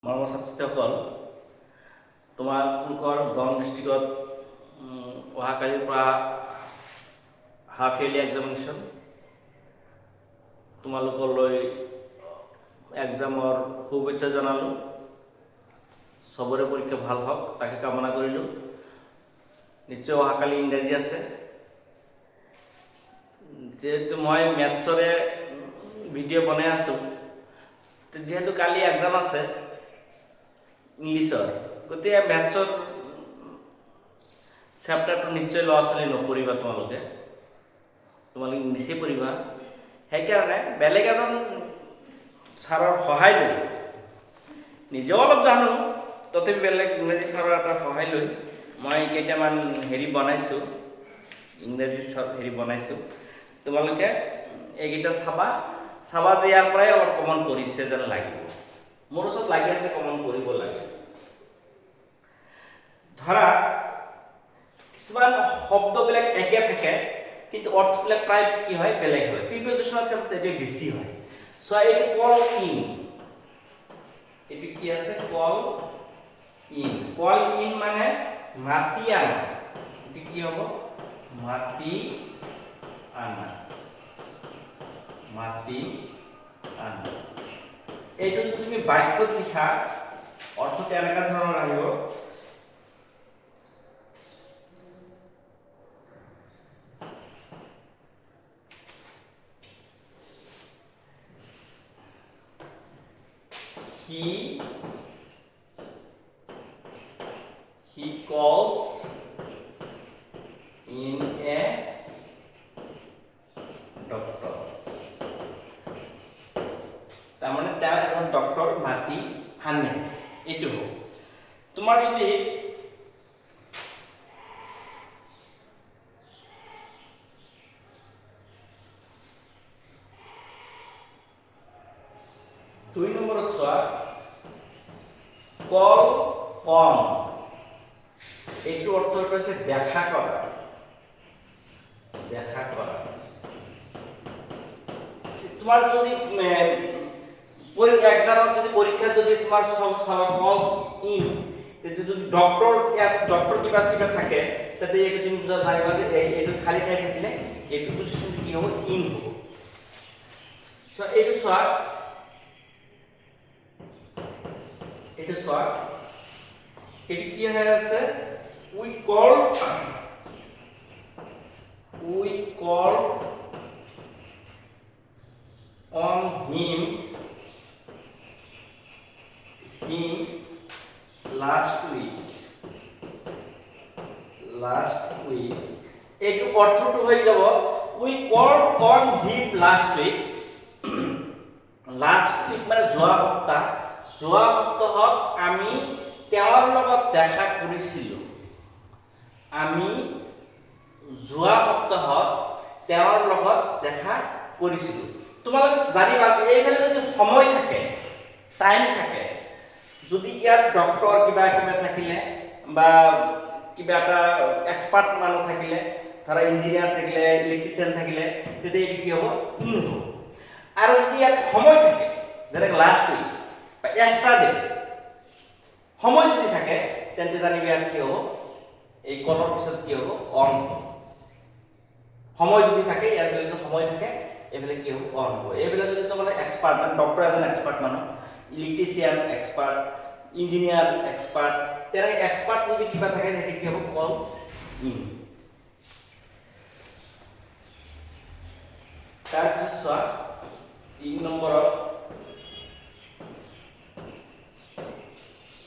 মৰমৰ ছাত্ৰীসকল, তোমালোকৰ দৰং ডিষ্ট্ৰিক্টত অহাকালিৰ পৰা হাফ ইয়াৰলি এক্সামিনেশ্যন। তোমালোকলৈ এক্সামৰ শুভেচ্ছা জনালোঁ। চবৰে পৰীক্ষা ভাল হওক তাকে কামনা কৰিলোঁ। নিশ্চয় অহাকালি ইংৰাজী আছে। যেহেতু মই মেথছৰে ভিডিঅ' বনাই আছোঁ, যেহেতু কালি এক্সাম আছে ইংলিছৰ, গতিকে মেথছৰ চেপ্টাৰটো নিশ্চয় ল'ৰা ছোৱালী নপঢ়িবা। তোমালোকে ইংলিছেই পঢ়িবা। সেইকাৰণে বেলেগ এজন ছাৰৰ সহায় লৈ, নিজেও অলপ জানো, তথাপি বেলেগ ইংৰাজী ছাৰৰ এটা সহায় লৈ মই কেইটামান বনাইছোঁ, ইংৰাজী বনাইছোঁ। তোমালোকে এইকেইটা চাবা যে ইয়াৰ পৰাই অলপ কমন পৰিছে যেন লাগিব। মোৰ ওচৰত লাগি আছে কমন পঢ়িব লাগে। ধৰা কিছুমান শব্দবিলাক একে থাকে, কিন্তু অৰ্থবিলাক প্ৰায় কি হয়, বেলেগ হয়। প্ৰিপজিশ্যনৰ ক্ষেত্ৰত এইটো বেছি হয়। চ' এইটো কল ইন, এইটো কি আছে, কল ইন। কল ইন মানে মাতি আনা। এইটো কি হ'ব, মাতি আনা, মাতি আনা। এইটো যদি তুমি বাক্যত লিখা, অৰ্থটো এনেকুৱা ধৰণৰ আহিব, he calls in a doctor. তাৰমানে তেওঁ এজন ডক্টৰ মাতি আনে। এইটো হ'ব। তোমাৰ যদি দুই নম্বৰত চোৱা, কল অন, এইটো অৰ্থ হৈছে দেখা কৰা, দেখা কৰা। তোমাৰ যদি এক্সামত যদি পৰীক্ষাত যদি তোমাৰ কলছ ইন, যদি ডক্টৰ ইয়াত ডক্টৰ কিবা থাকে, তাতে এইটো তুমি বুজা পাৰিবা যে এইটো খালী ঠাই থাকিলে এইটো পজিশ্যন কি হ'ব, ইন হ'ব। এইটো চোৱা, এইটো চোৱা, এইটো কি হৈ আছে, উই call on him last week. এইটো অৰ্থটো হৈ যাব, we call on him last week. Last week মানে যোৱা সপ্তাহত আমি তেওঁৰ লগত দেখা কৰিছিলোঁ। আমি যোৱা সপ্তাহত তেওঁৰ লগত দেখা কৰিছিলোঁ। তোমালোকে জানিবা যে এইফালে যদি সময় থাকে, টাইম থাকে, যদি ইয়াত ডক্টৰ কিবা থাকিলে বা কিবা এটা এক্সপাৰ্ট মানুহ থাকিলে, ধৰা ইঞ্জিনিয়াৰ থাকিলে, ইলেক্ট্ৰিচিয়ান থাকিলে, তেতিয়া এইটো কি হ'ব, ইন হ'ব। আৰু যদি ইয়াত সময় থাকে, যেনে লাষ্ট উইক বা য়েষ্টাৰডে, সময় যদি থাকে, তেন্তে জানিবি ইয়াত কি হ'ব, এই কলৰ পিছত কি হ'ব, অন। সময় যদি থাকে, ইয়াত যদি সময় থাকে, এইফালে কি হ'ব, অন হ'ব। এইবিলাক যদি তোমাৰ এক্সপাৰ্ট, ডক্টৰ এজন এক্সপাৰ্ট মানুহ, ইলেক্ট্ৰিচিয়ান এক্সপাৰ্ট, ইঞ্জিনিয়াৰ এক্সপাৰ্ট, তেনেকৈ এক্সপাৰ্ট যদি কিবা থাকে, সেইটো কি হ'ব, কলছ ইন। তাৰপিছত চোৱা, 3 নম্বৰত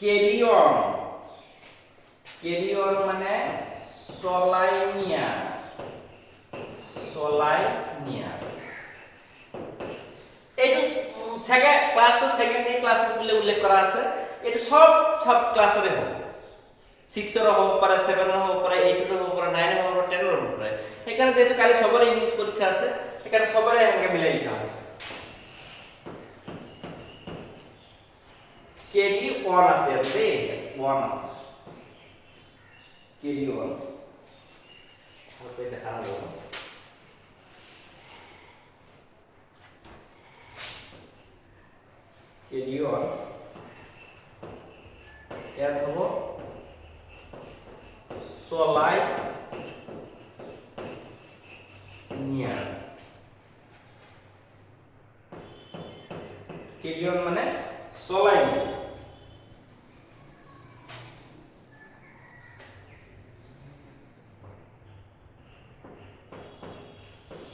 কেৰি অন মানে চলাই নিয়া। এইটো সেকেন্ডাৰী ক্লাছ বুলি উল্লেখ কৰা আছে। এইটো সব ক্লাছৰে হ'ব, 6ৰ হ'ব পাৰে, 7ৰ হ'ব পাৰে, 8ৰ হ'ব পাৰে, 9ৰ হ'ব পাৰে, 10ৰ হ'ব পাৰে। সেইকাৰণে যেহেতু কালি সবৰে ইংলিছ পৰীক্ষা আছে, সেইকাৰণে সবৰে এনেকৈ মিলাই লিখা আছে। কেৰি অন আছে, অন আছে, কেৰি অন দেখা নাযাব। কেৰি অন ইয়াত হ'ব চলাই নিয়া। কেৰি অন মানে চলাই নিয়া।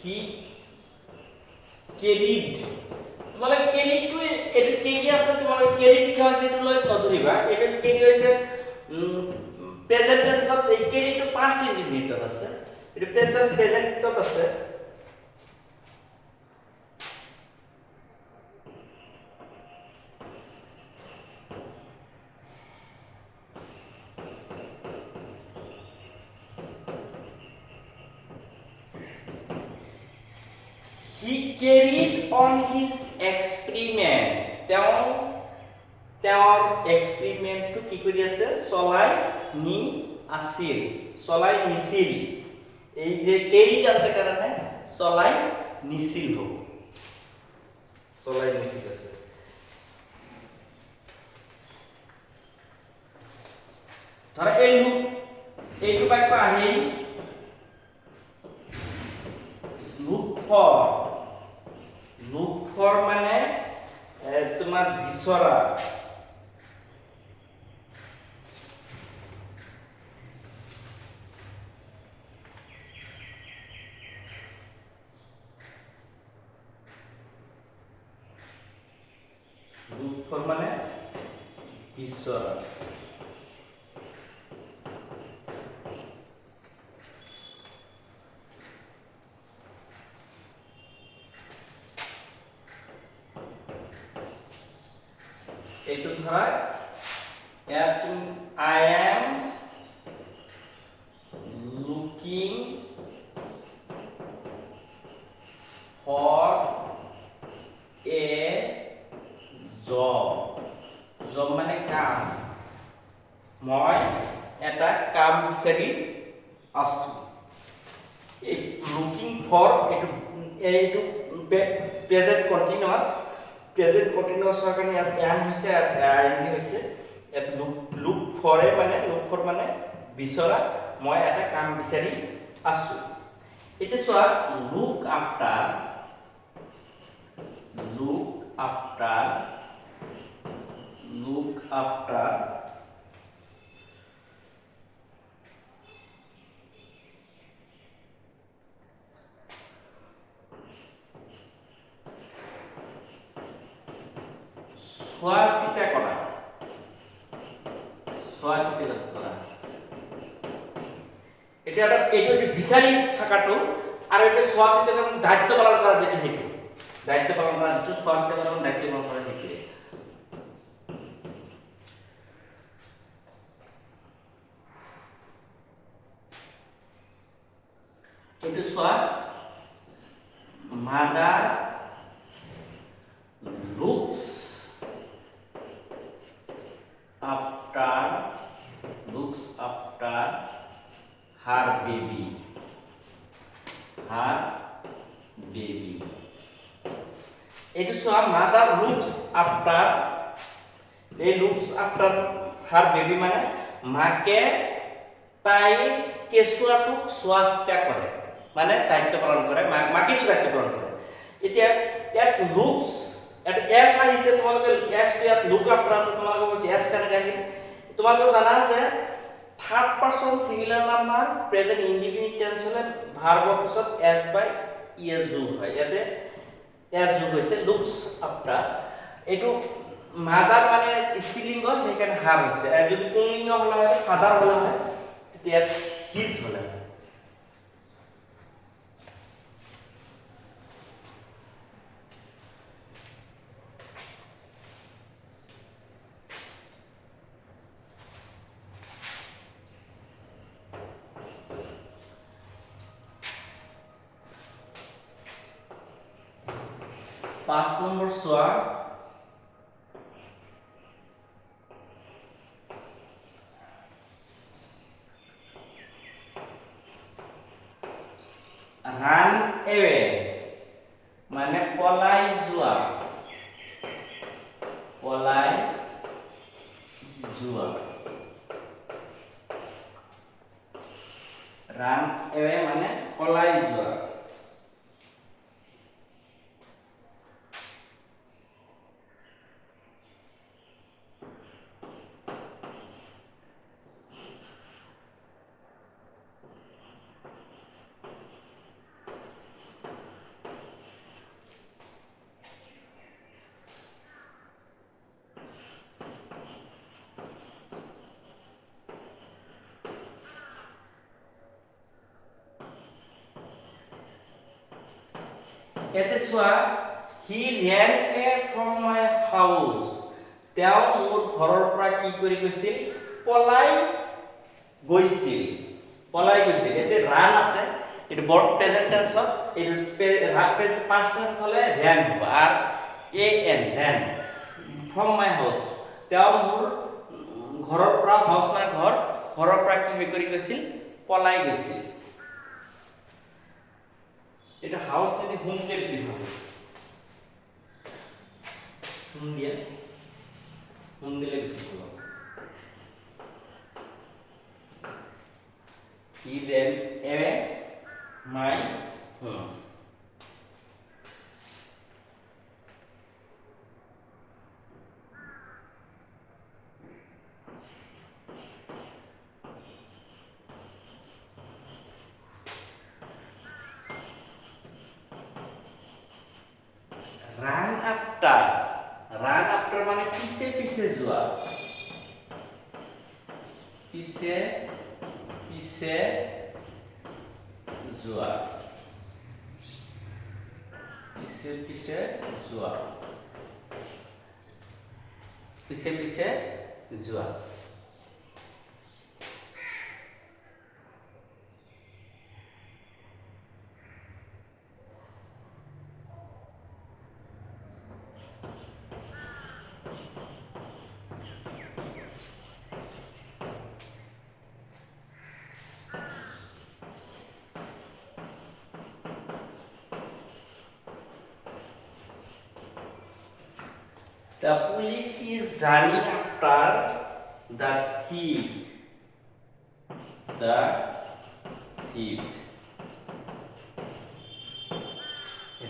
He carried, তোমালোকে কেৰিটো এটো কেৰি আছে, তোমালোকে কেৰি কি হৈছে এটো লৈ নধৰিবা। এটা কেৰি হৈছে প্ৰেজেন্ট টেন্সত, এই কেৰিটো পাস্ট ইনডিফিনিটত আছে, এটো প্ৰেজেন্টত আছে। He carried on his experiment. তেওঁৰ এক্সপেৰিমেন্টটো কি কৰি আছে? চলাই নি আছিল, চলাই নিছিল। এই যে কেৰিড আছে কাৰণে চলাই নিছিল হ'ব, চলাই নিছিল আছে। ধৰা এই লুক, এইটো বাক্য আহিল লুক ফৰ মানে তোমাৰ বিচৰা। লুক ফৰ মানে বিচৰা। এইটো ধৰা I am looking for a job. job মানে কাম, মই এটা কাম বিচাৰি আছো। এই লুকিং ফৰ এইটো প্ৰেজেন্ট কন্টিনিউয়াস, প্ৰেজেন্ট কন্টিনিউয়াসৰ কাৰণে ইয়াত এম হৈছে আইএনজি হৈছে। ইয়াত লুক ফৰে মানে লুক ফৰ মানে বিচৰা, মই এটা কাম বিচাৰি আছো। এতিয়া চোৱা লুক আফটাৰ চোৱা চিতা কৰা, এতিয়া এইটো হৈছে বিচাৰি থকাটো, আৰু এটা চোৱা চিতা কৰা দায়িত্ব পালন কৰা, যেটো সেইটো দায়িত্ব পালন কৰা, যেটো চোৱা চিতা কৰা দায়িত্ব পালন কৰা সেইটো। কিন্তু চোৱা mother looks after her baby, এইটো চোৱা মাদাৰ লুকস আফটাৰ, এই লুকস আফটাৰ হাৰ বেবি মানে মাকে তাই কেঁচুৱাটোক চোৱা চিতা কৰে, মানে দায়িত্ব পালন কৰে, মাকেতো দায়িত্ব পালন কৰে। এতিয়া ইয়াত লুকস এটা এস আহিছে, তোমালোকে এস ইয়াত লুক আফটার আছে, তোমালোকে কৈছে এস কেনেকৈ আহিল? তোমালোকে জানা যে third person singular number present indefinite tense হলে ভাৰ্বৰ পিছত এস বাই ইএস যোগ হয়। ইয়াতে এস যোগ হৈছে লুকস আফটার। এইটো মাদার মানে স্ত্রীলিঙ্গ, সেইকাৰণে হাৰ হৈছে। আৰু যদি পুংলিঙ্গ হলে হয় ফাদাৰ হলে হয়, তেতিয়া হিজ হলে হয়। পাঁচ নম্বৰ চোৱা ৰান এৱে মানে পলাই যোৱা, পলাই যোৱা। ৰান এৱে মানে পলাই যোৱা। ইয়াতে চোৱা, হি ৰেন এ ফ্ৰম মাই হাউচ, তেওঁ মোৰ ঘৰৰ পৰা কি কৰি গৈছিল, পলাই গৈছিল। পলাই গৈছিল। ইয়াতে ৰান আছে, এইটো বৰ্ড প্ৰেজেন্ট টেন্সত, এইটো পাষ্ট টেন্স হলে ৰেন হ'ব, R A N ran. From my house, তেওঁ মোৰ ঘৰৰ পৰা, হাউচ মানে ঘৰ, ঘৰৰ পৰা কি কৰি গৈছিল, পলাই গৈছিল। এটা হাউস যদি হোম কে বেশি হবে, হোম দিয়ে, হোম দিলে বেশি ভালো। He ran away my home. Run after, run after মানে পিছে পিছে যোৱা, পিছে পিছে যোৱা, পিছে পিছে যোৱা, পিছে পিছে যোৱা। The police is running after the thief. The thief.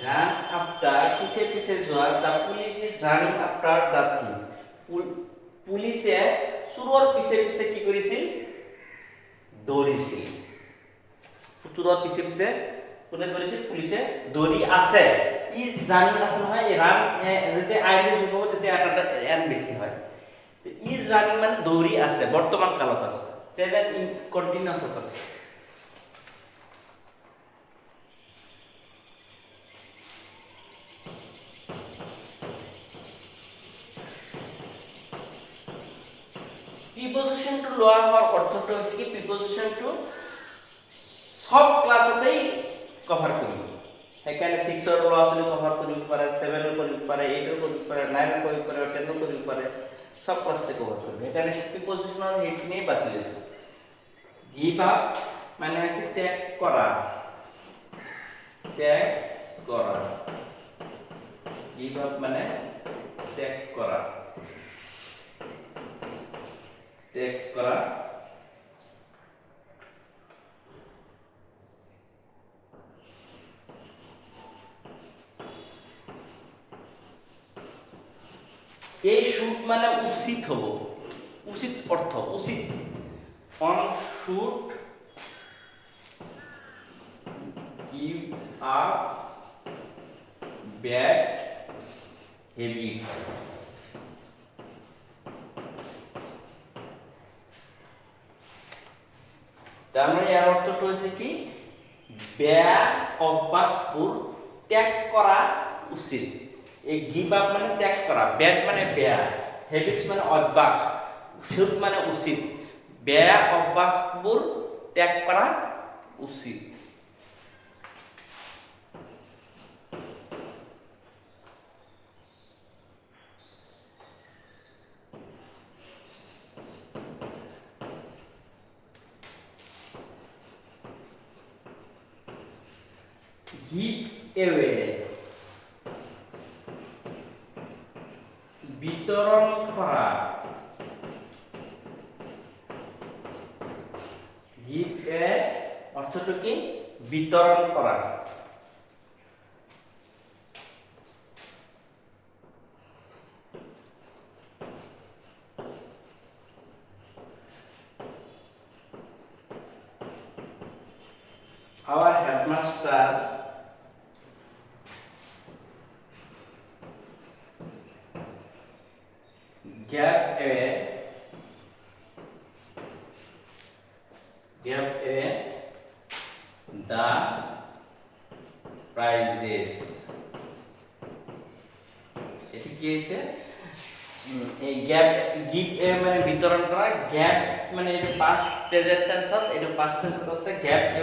Run after পিছে পিছে যোৱা, the police is running after the thief. পুলিচে চোৰৰ পিছে পিছে কি কৰিছিল, দৌৰিছিল। চোৰৰ পিছে পিছে কোনে দৌৰিছিল, পুলিচে দৌৰি আছে। ইজ রানিং আছে নহয়, রান যেতে আইলে যোগ হ'ব তেতে এটা এন বেছি হয়। ইজ রানিং মানে দৌৰি আছে, বৰ্তমান কালত আছে, প্ৰেজেন্ট ইন কন্টিনিউয়াছত আছে। প্ৰিপজিশনটো লোৱা হোৱাৰ অৰ্থটো হৈছে কি, প্ৰিপজিশনটো সব ক্লাছতেই কভাৰ কৰিব। সেইকাৰণে 6 ৰ ল'ৰা ছোৱালী কভাৰ কৰিব পাৰে, 7 ৰ কৰিব পাৰে, 8 ৰ কৰিব পাৰে, 9 ৰ কৰিব পাৰে, 10 ৰ কৰিব পাৰে, সব ক্লাছতে কভাৰ কৰিব। সেইকাৰণে প্ৰিপজিশনৰ সেইখিনি বাছি লৈছে। গিভ আপ মানে হৈছে ত্যাগ কৰা, ত্যাগ কৰা। গিভ আপ মানে ত্যাগ কৰা, ত্যাগ কৰা। এই শুড মানে উচিত হব, উচিত অর্থ, উচিত। One should give up bad habits. তার মানে ইয়ার অর্থটা হচ্ছে কি, বেয়া অভ্যাসবোৰ ত্যাগ করা উচিত। এই গিভ আপ মানে ত্যাগ করা, ব্যাড মানে বেয়া, হ্যাবিটস মানে অভ্যাস, শুড মানে উচিত। বেয়া অভ্যাসবোৰ ত্যাগ করা উচিত। গিভ এওয়ে বিতরণ করা, গিভ এ অর্থটো কি বিতরণ করা। Our headmaster gave a the prizes. এটি কি হয়েছে? এই গ্যাপ গিভ এ মানে বিতরণ করা, গ্যাপ মানে এটা পাস্ট প্রেজেন্ট টেন্স, এটা পাস্ট টেন্স আছে, গ্যাপ এ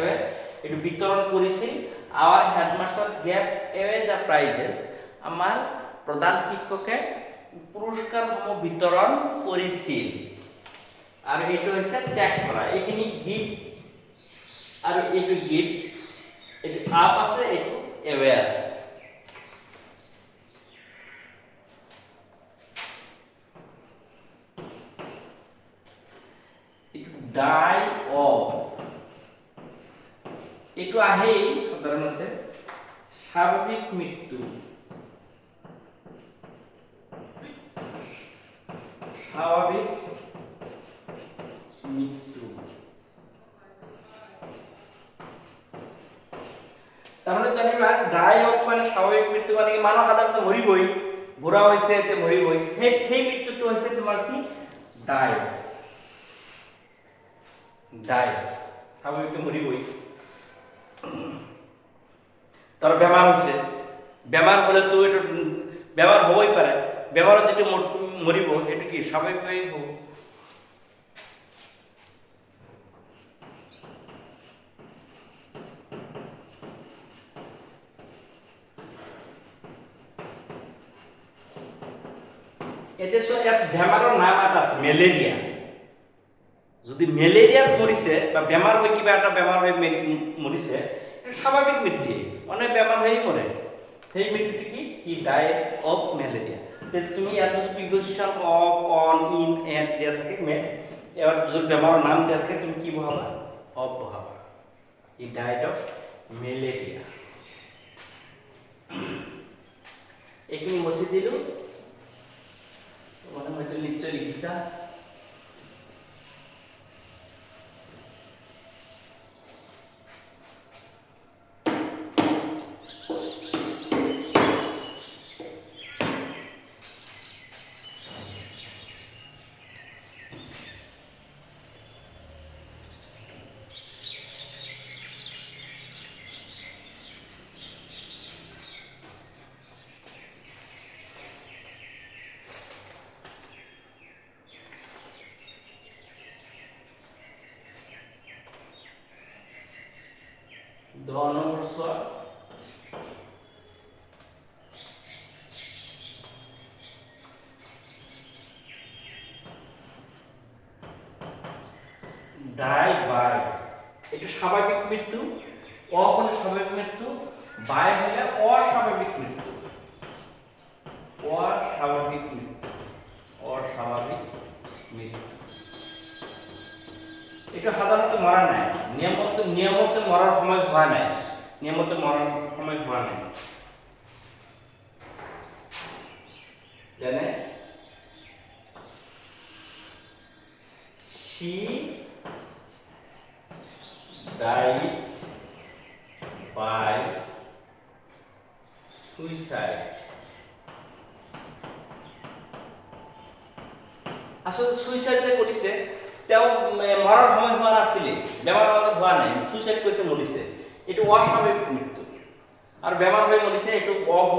এটা বিতরণ করেছি। Our headmaster gap A the prices, আমার প্রধান শিক্ষকে পুরস্কারসমূহ বিতরণ করেছিল। আর এটা হচ্ছে ত্যাগ করা, এখানে গিভ আর একটু গিভ, একটু আপ আছে, একটু এওয়ে আছে। ডাই অফ একটু আহেই সাধারণত স্বাভাবিক মৃত্যু, স্বাভাবিক মৃত্যু। তাহলে জানিবা ডাই অফ মানে স্বাভাবিক মৃত্যু মানে কি মানুষ সাধারণত মরিবই, বুঢ়া হৈছে তে মরিবই, সেই মৃত্যুটো হৈছে তোমাৰ কি ডাই। ডাই স্বাভাবিক মরিবই। তার বেমার হয়েছে, বেমার হলে তো এটা বেমার হবই পারে, বেমারত যেটা মরিব এটা কি স্বাভাবিকভাবেই হব। এতে বেমাৰৰ নাম এটা আছে মেলেৰিয়া। যদি মেলেৰিয়াত মৰিছে বা বেমাৰ হৈ কিবা এটা বেমাৰ হৈ মৰিছে, এটা স্বাভাৱিক মৃত্যু, অনেক বেমাৰ হৈ মৰে, সেই মৃত্যুটো কি হি ডাইড অফ মেলেৰিয়া। তুমি ইয়াত যদি preposition of, on, in, at দিয়া থাকে, এবাৰ যদি বেমাৰৰ নাম দিয়া থাকে তুমি কি বহাবা? অফ বহাবা। He died of malaria. এইখিনি মুছি দিলো, মানে হয়তো নিশ্চয় লিখিছা। ডাই বাই এটা স্বাভাবিক মৃত্যু, অ হলে স্বাভাবিক মৃত্যু, বাই হলে অস্বাভাবিক মৃত্যু। অস্বাভাবিক মৃত্যু, অস্বাভাবিক মৃত্যু। এটা সাধারণত মরা নাই, নিয়মত মরার সময় হওয়া নাই, নিয়মত মরার সময় হওয়া নাই। যেনে she died by suicide. আসলে সুইসাইড যে করেছে তেও মরার সময় হওয়া নাছিলে, বেমার আমাদের হওয়া নাই, সুইসাইড করতে মরিছে, এটা অস্বাভাবিক মৃত্যু। আর বেমার হয়ে মরিছে একটু হব,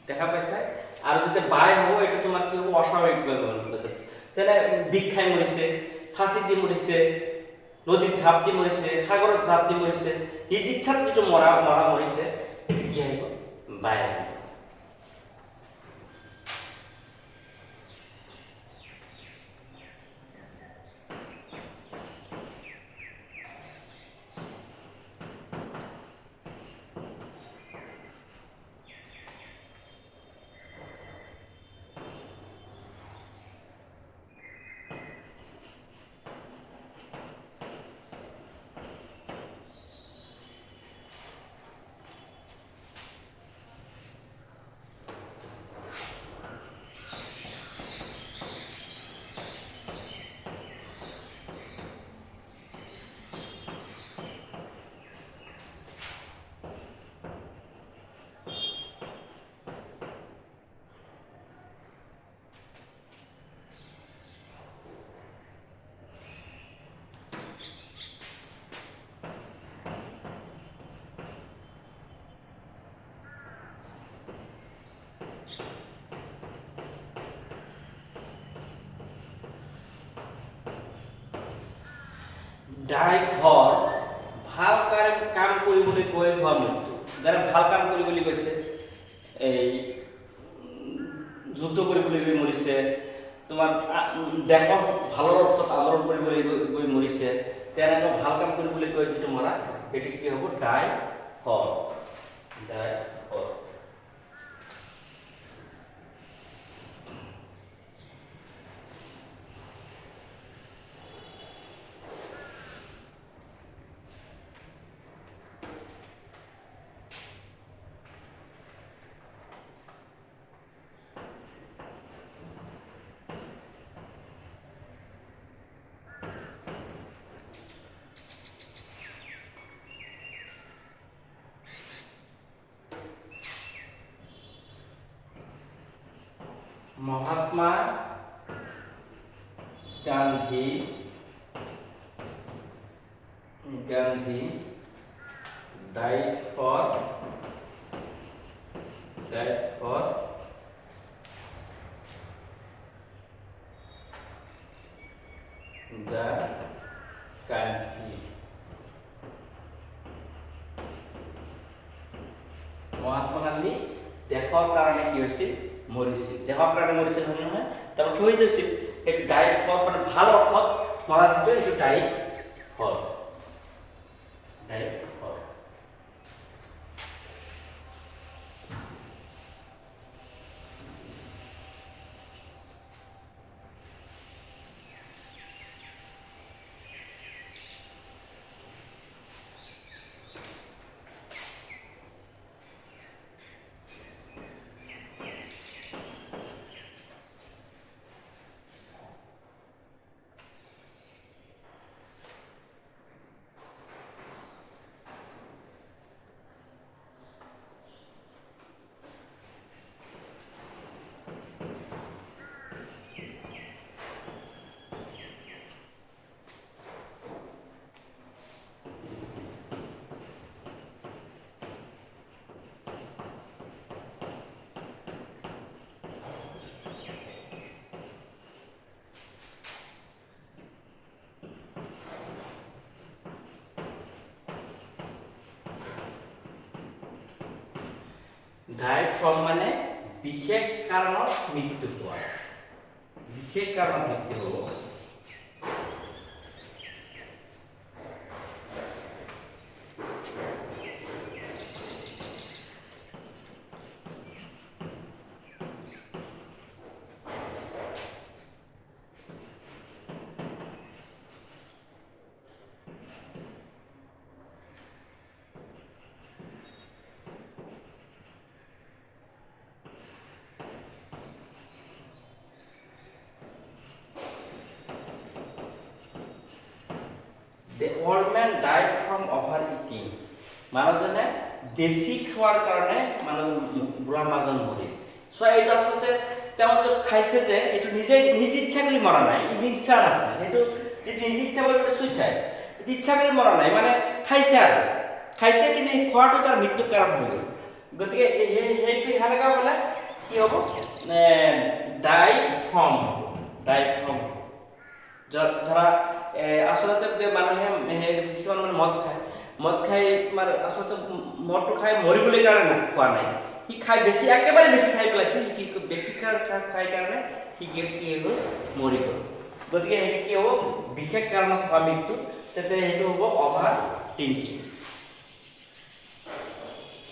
দেখা পাইছে। আর যদি বাই হব এটা তোমার কি হবো? অস্বাভাবিক যেনে বিষ খাই মরিছে, ফাঁসি দিয়ে মরিছে, নদীর ঝাঁপ দিয়ে মরিছে, সাগরের ঝাঁপ দিয়ে মরিছে, নিজ ইচ্ছার যেটা মরা মরিছে, এটা কি আহিব? বাই আহিব। ডাই ফৰ ভাল কাম কৰিবলৈ গৈ হোৱা মৃত্যু। যাৰা ভাল কাম কৰিবলৈ গৈছে, এই যুদ্ধ কৰিবলৈ গৈ মৰিছে, তোমাৰ দেশৰ ভালৰ অৰ্থত আন্দোলন কৰিবলৈ গৈ মৰিছে, তেনেকুৱা ভাল কাম কৰিবলৈ গৈ যিটো মৰা, সেইটো কি হ'ব? Die for. Die for. Mahatma Gandhi died for the country. Mahatma Gandhi দেশৰ কাৰণে কি হৈছিল? মৰিছিল। দেশৰ কাৰণে মৰিছিল নহয়, তাৰ শ্বহীদ হৈছিল। সেইটো ডাইট ফৰ মানে ভাল অৰ্থত মৰা যিটো, সেইটো died for. Died for. Died from মানে বিশেষ কাৰণত মৃত্যু হোৱা। বিশেষ কাৰণত মৃত্যু হ'ব। The old man died from overeating. মানুহজনে বেছি খোৱাৰ কাৰণে বুঢ়া মানুহজন মৰিল। চ' এইটো আচলতে তেওঁ যে খাইছে যে এইটো নিজ ইচ্ছা কৰি মৰা নাই, ইচ্ছা নাছিল। সেইটো যিটো নিজ ইচ্ছা কৰি চুইচাইড, ইচ্ছা কৰি মৰা নাই, মানে খাইছে আৰু খাইছে, কিন্তু খোৱাটো তাৰ মৃত্যুৰ কাৰণ হৈ গ'ল। গতিকে সেইটো সেনেকুৱা হ'লে কি হ'ব? ডাই ফ্ৰম। ধৰা আচলতে মানুহে কিছুমান মানে মদ খাই মানে আচলতে মদটো খাই মৰিবলৈ কাৰণে খোৱা নাই, সি খাই বেছি, একেবাৰে বেছি খাই পেলাইছে। সি বেছি খাই কাৰণে সি কি হ'ল? মৰি গ'ল। গতিকে সেইটো কি হ'ব? বিশেষ কাৰণত হোৱা মৃত্যু। তেতিয়া সেইটো হ'ব অভাৰ ড্ৰিংকিং।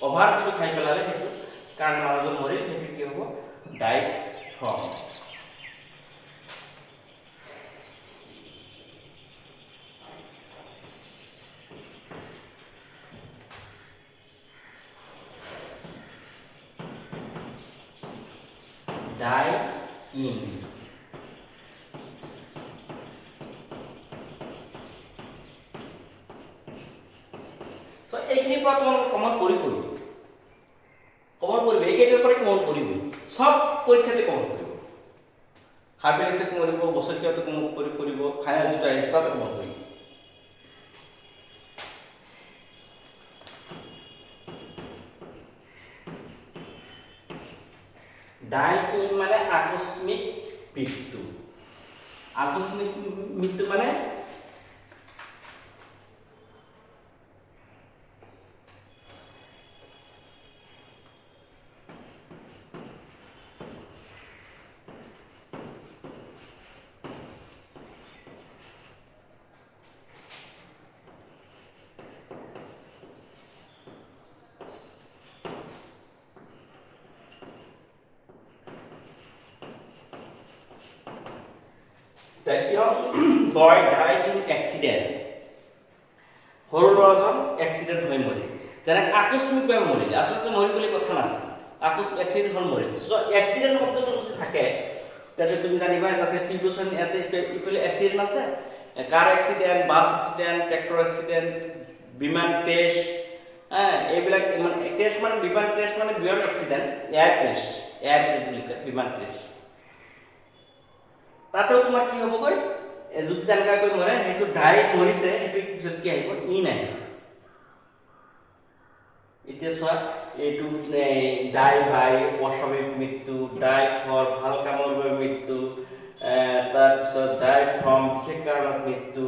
অভাৰ যিটো খাই পেলালে সেইটো কাৰণে মানুহজন মৰিল, সেইটো কি হ'ব? Died from. Die in. So এইখিনি পৰা তোমালোকে কমন কৰিবই, এইকেইটাৰ পৰা কমন কৰিবই, সব পৰীক্ষাতে কমন কৰিব। হাফিলিতে কমন কৰিব, বছৰকীয়াতে কমন কৰিব, ফাইনেল যিটো আহিছে তাতে কমন কৰিব। ডাই ইন মানে আকস্মিক মৃত্যু। আকস্মিক মৃত্যু মানে The young boy died in accident. সৰু ল'ৰাজন এক্সিডেণ্ট হৈ মৰিল। যেনে আকস্মিকভাৱে মৰিল, আচলতে মৰিবলৈ কথা নাছিল, আকস্মিক এক্সিডেণ্ট হ'ল মৰিল। এক্সিডেণ্ট শব্দটো যদি থাকে তাতে তুমি জানিবা তাতে প্ৰিপজিশ্যন ইয়াতে ইফালে এক্সিডেণ্ট আছে, car accident, bus accident, tractor accident, বিমান ক্ৰেছ, এইবিলাক মানে ক্ৰেছ মানে বিমান ক্ৰেছ মানে বিয়ড এক্সিডেণ্ট, এয়াৰ ক্ৰেছ বুলি কয়, বিমান ক্ৰেছ। তাতেও তোমাৰ কি হ'বগৈ, যদি তেনেকুৱাকৈ মৰে সেইটো ডাই মৰিছে, সেইটো পিছত কি আহিব, ইন আহিব। এতিয়া চোৱা এইটো ডাই বাই অস্বাভাৱিক মৃত্যু, ডাই ফৰ ভাল কামৰ বাবে মৃত্যু, তাৰপিছত ডাই ফ্ৰম বিশেষ কাৰণত মৃত্যু,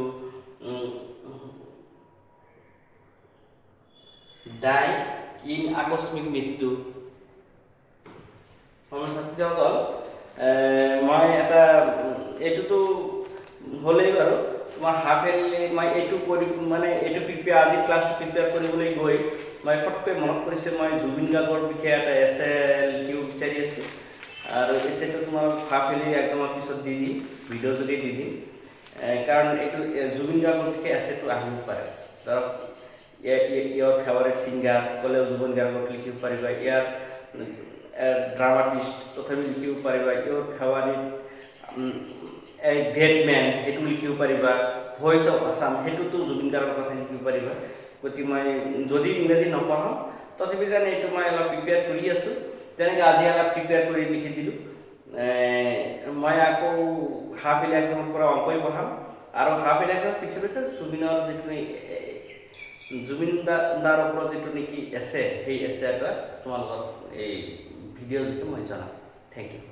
ডাই ইন আকস্মিক মৃত্যু। ছাত্ৰীসকল মই এটা এইটোতো হ'লেই বাৰু, তোমাৰ হাফ ইয়াৰলি মই এইটো কৰি মানে এইটো প্ৰিপেয়াৰ আজি ক্লাছটো প্ৰিপেয়াৰ কৰিবলৈ গৈ মই ফটকৈ মনত পৰিছে মই জুবিন গাৰ্গৰ বিষয়ে এটা এছে লিখিব বিচাৰি আছোঁ, আৰু এছেটো তোমাৰ হাফ ইয়াৰলি এক্সামৰ পিছত দি দিম, ভিডিঅ' যোগে দি দিম, কাৰণ এইটো জুবিন গাৰ্গৰ বিষয়ে এছেটো আহিব পাৰে। ধৰক ইয়াৰ ফেভাৰেট ছিংগাৰ ক'লেও জুবিন গাৰ্গক লিখিব পাৰিবা, ইয়াৰ ড্ৰামাটিষ্ট তথাপি লিখিব পাৰিবা, ইয়াৰ ফেভাৰেট গ্ৰেট মেন সেইটো লিখিব পাৰিবা, ভইচ অফ আছাম সেইটোতো জুবিন গাৰ্গৰ কথা লিখিব পাৰিবা। গতিকে মই যদি ইংৰাজী নপঢ়াম তথাপি জানে এইটো মই অলপ প্ৰিপেয়াৰ কৰি আছোঁ, তেনেকৈ আজি অলপ প্ৰিপেয়াৰ কৰি লিখি দিলোঁ। মই আকৌ হাফ ইয়াৰলি এক্সামৰ পৰা অংকই পঢ়াম, আৰু হাফ ইয়াৰলি এক্সামৰ পিছে পিছে জুবিনৰ যিটো জুবিন দাৰ ওপৰত যিটো নেকি এছে, সেই এছে এটা তোমালোকৰ এই ভিডিঅ' যিটো মই জনাম। Thank U.